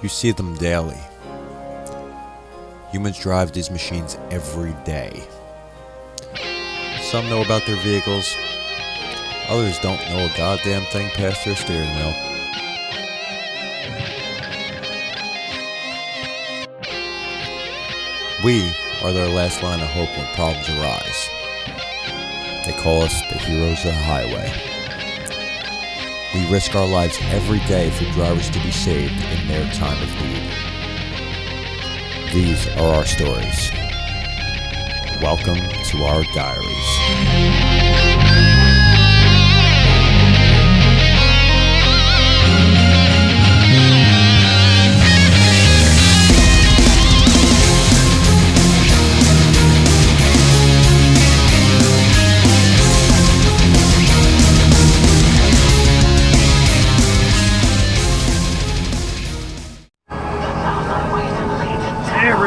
You see them daily. Humans drive these machines every day. Some know about their vehicles. Others don't know a goddamn thing past their steering wheel. We are their last line of hope when problems arise. They call us the heroes of the highway. We risk our lives every day for drivers to be saved in their time of need. These are our stories. Welcome to our diaries.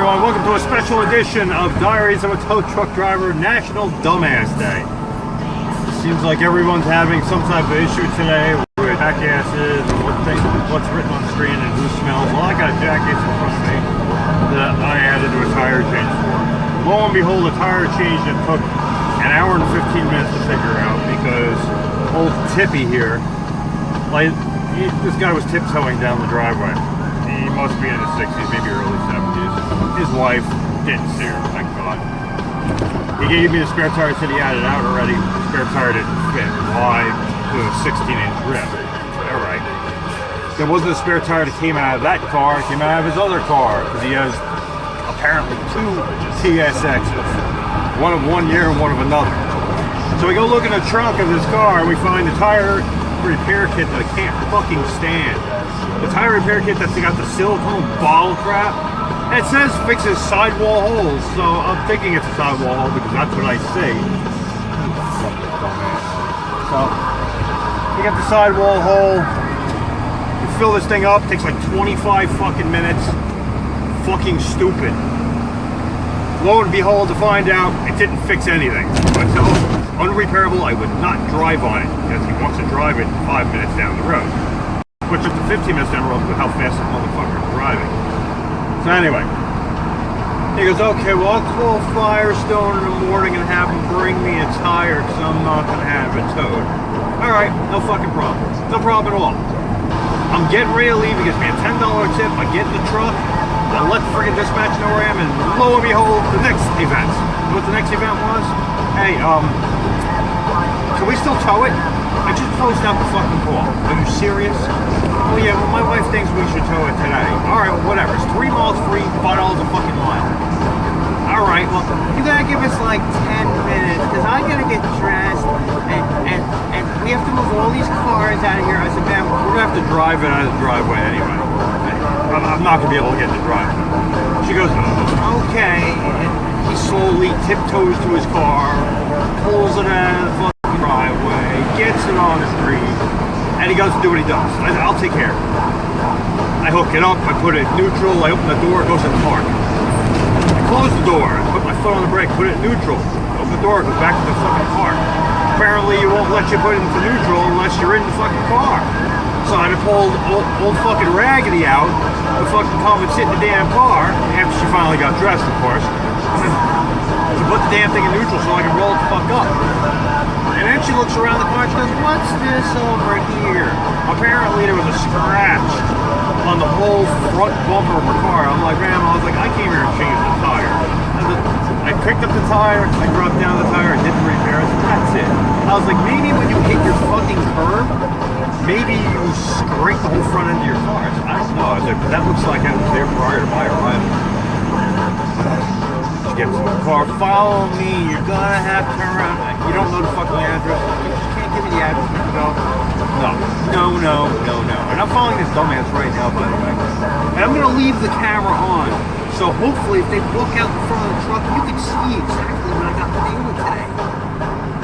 Welcome to a special edition of Diaries of a Tow Truck Driver National Dumbass Day. Seems like everyone's having some type of issue today with jackasses and what's written on the screen and who smells. Well, I got a jackass in front of me that I had to do a tire change for. Lo and behold, a tire change that took an hour and 15 minutes to figure out because old Tippy here, this guy was tiptoeing down the driveway. He must be in his 60s, maybe early 70s. His wife didn't see her, thank God. He gave me the spare tire, said he had it out already. The spare tire didn't fit. Why? It was a 16-inch rim. Alright. There wasn't a spare tire that came out of that car, it came out of his other car, because he has apparently two TSXs. One of 1 year and one of another. So we go look in the trunk of his car and we find the tire repair kit that I can't fucking stand. The tire repair kit that's got the silicone ball crap. And it says fixes sidewall holes, so I'm thinking it's a sidewall hole because that's what I see. So you got the sidewall hole. You fill this thing up, takes like 25 fucking minutes. Fucking stupid. Lo and behold, to find out it didn't fix anything. But so unrepairable, I would not drive on it because he wants to drive it 5 minutes down the road. Which is the 15 minutes down the road with how fast the motherfucker is driving. So anyway, he goes, okay, well, I'll call Firestone in the morning and have him bring me a tire because I'm not going to have it towed. Alright, no fucking problem. No problem at all. I'm getting ready to leave. He gives me a $10 tip. I get in the truck. I let the friggin' dispatch know where I am, and lo and behold, the next event. You know what the next event was? Hey, can we still tow it? I just closed out the fucking call. Are you serious? Oh yeah, well my wife thinks we should tow it today. Alright, well, whatever. It's 3 miles free, $5 a fucking mile. Alright, well, you gotta give us like 10 minutes, because I gotta get dressed, and we have to move all these cars out of here. I said, man, we're gonna have to drive it out of the driveway anyway. I'm not gonna be able to get in the driveway. She goes, okay. And he slowly tiptoes to his car, pulls it out of the fucking driveway, gets it on the street, and he goes to do what he does. I'll take care of it. I hook it up, I put it in neutral, I open the door, it goes in park. I close the door, I put my foot on the brake, put it in neutral. Open the door, it goes back to the fucking park. Apparently you won't let you put it into neutral unless you're in the fucking car. So I pulled old fucking Raggedy out to fucking come and sit in the damn car, after she finally got dressed, of course, to put the damn thing in neutral so I can roll it the fuck up. And then she looks around the car and she goes, what's this over here? Apparently there was a scratch on the whole front bumper of her car. I'm like, man, I was like, I came here and changed the tire. I picked up the tire, I dropped down the tire, I did the repairs, that's it. I was like, maybe when you hit your fucking curb, maybe you scrape the whole front end of your car. I don't know. I was like, but that looks like I was there prior to my arrival. Get to the car, follow me, you're gonna have to turn around. You don't know the fucking address. You just can't give me the address. No. And I'm following this dumbass right now, by the way. And I'm gonna leave the camera on. So hopefully if they look out in front of the truck, you can see exactly what I got to deal with today.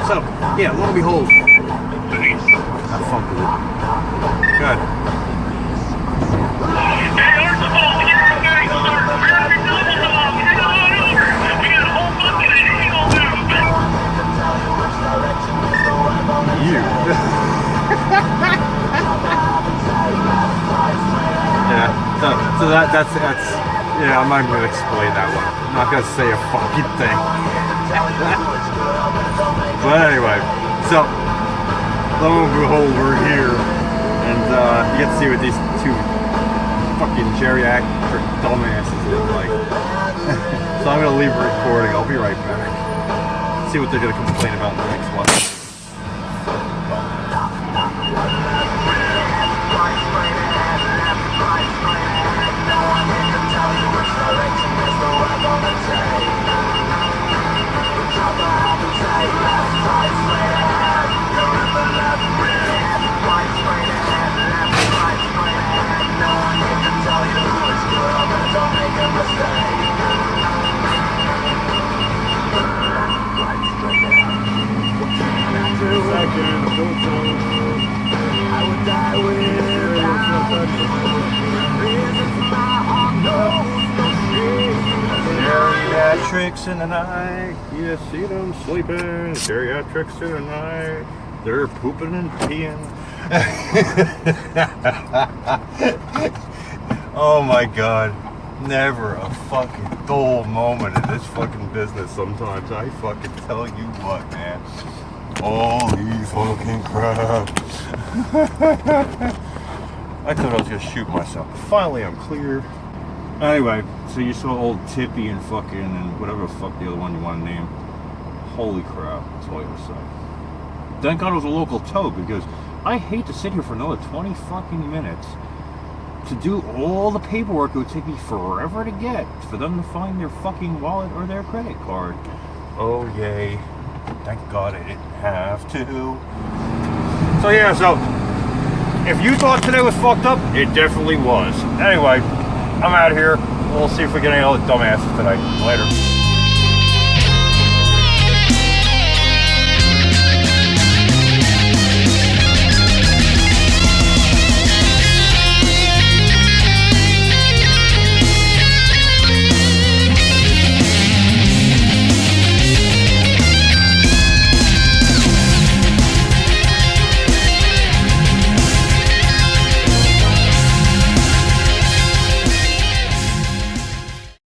So, yeah, lo and behold. Have fun with it. Good. Yeah. So that's yeah, I'm not even gonna explain that one. I'm not gonna say a fucking thing. But anyway, so lo and behold, we're here, and you get to see what these two fucking geriatric dumbasses look like. So I'm gonna leave a recording. I'll be right back. See what they're gonna complain about in the next one. Geriatrics in the night, you see them sleeping. Geriatrics in the night, they're pooping and peeing. Oh my god, never a fucking dull moment in this fucking business sometimes. I fucking tell you what, man. Holy fucking crap. I thought I was gonna shoot myself. Finally, I'm clear. Anyway, so you saw old Tippy and fucking and whatever the fuck the other one you want to name. Holy crap, that's all I gotta say. Thank God it was a local tow, because I hate to sit here for another 20 fucking minutes to do all the paperwork it would take me forever to get for them to find their fucking wallet or their credit card. Oh yay. Thank God I didn't have to. So yeah, so if you thought today was fucked up, it definitely was. Anyway, I'm out of here. We'll see if we get any other dumbasses tonight. Later.